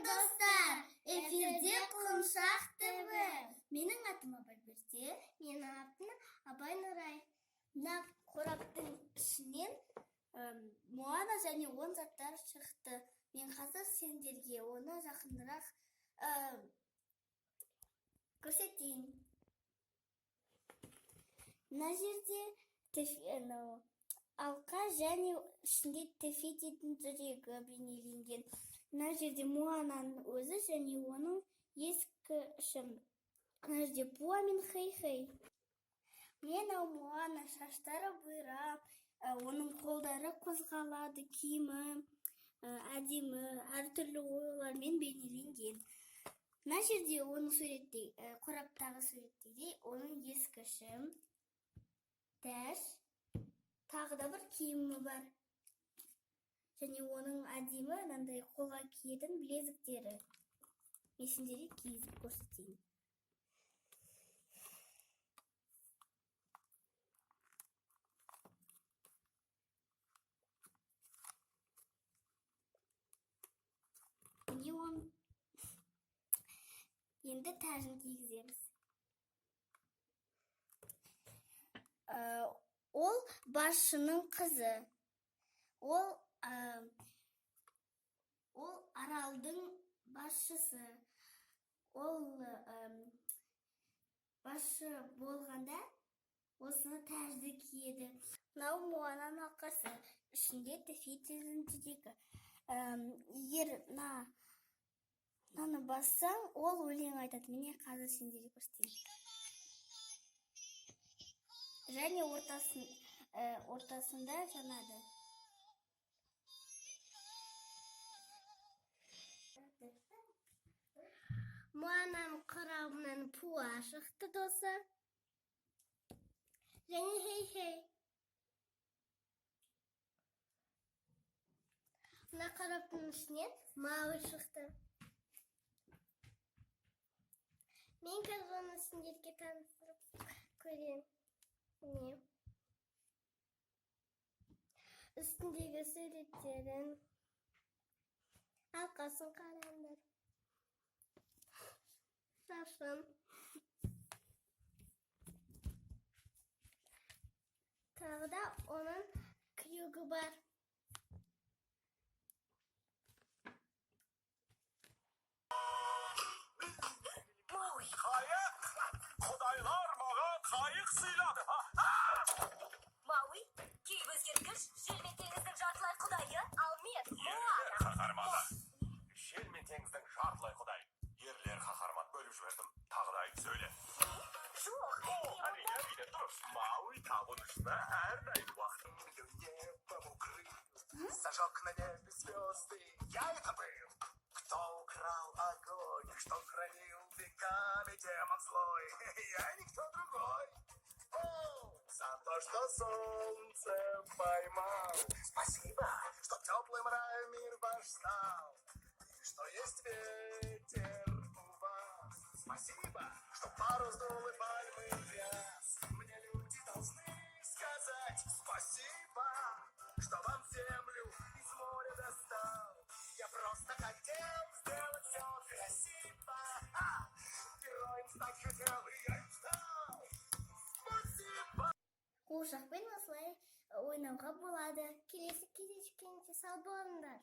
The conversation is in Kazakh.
достар, эфирде Құлыншақ ТВ. Менің атым Абайберде, менің атым Абай Нұрай. Мына қораптың ішінен Моана және он заттар шықты. Мен қазір сендерге оны жақындырақ көрсетейін. Мына жерде алқа және ішінде Тэфи дейтін жүрегі бейнеленген. Мына жерде Моананың өзі және оның ескі ішім. Мына жерде Пуа мен Хей-Хей. Менің Моана шаштары бұйра, оның қолдары қозғалады, киімі әдемі, әртүрлі ойлармен бейнеленген. Мына жерде оның қораптағы суреттегідей оның ескі ішім, дәш, тағы да бір киімі бар. Және оның әдемі мынандай қолға киетін білезіктері. Мен сендерге киізіп көрсетейін. Енді тәжін кигіземіз. Ол басшының қызы. Ол аралдың басшысы. Ол басшы болғанда осыны тәжді киеді. Мынау Моананың алқасы. Ішінде Тэфи дейтін жүрегі. Егер мынаны бассаң, ол өлең айтады. Міне қазір сендерге көрсетейін. Және ортасында жанады. Моананың қорабынан Пуа шықты досы. Және Хей-Хей. Мына қораптың ішінен Мауи шықты. Мен қазір оны сендерге таныстырып көрейін. Үстіндегі суреттерін, алқасын қараңдар. Шашын. Тағы да оның күйігі бар. Қайық! Құдайлар маған қайық сыйлады. Мауи, кейіп өзгергіш, жел мен теңіздің жартылай құдайы, ал мен Ерлер қаһарманы. Жел мен теңіздің жартылай құдай. Ерлер қаһарман бөліп жібердім. Тағы да айтып сөйле. жоқ. Әрине дұрыс. Мауи табынышына әрдайым уақытым. Зажег на небе звезды, я это был. Кто украл огонь, что хранил веками демон злой? Я никто другой. За то, что солнце поймал. Спасибо, что теплым рай мир ваш стал. И что есть ветер у вас. Спасибо, что пару сдул и пальмы вяз. Мне люди должны сказать спасибо, что вам землю из моря достал. Я просто хотел сделать все красиво. Героем стать хотел, и я им стал. Спасибо. Қуыршақпен осылай ойнауға болады. Келесі кездескенше сау болыңдар.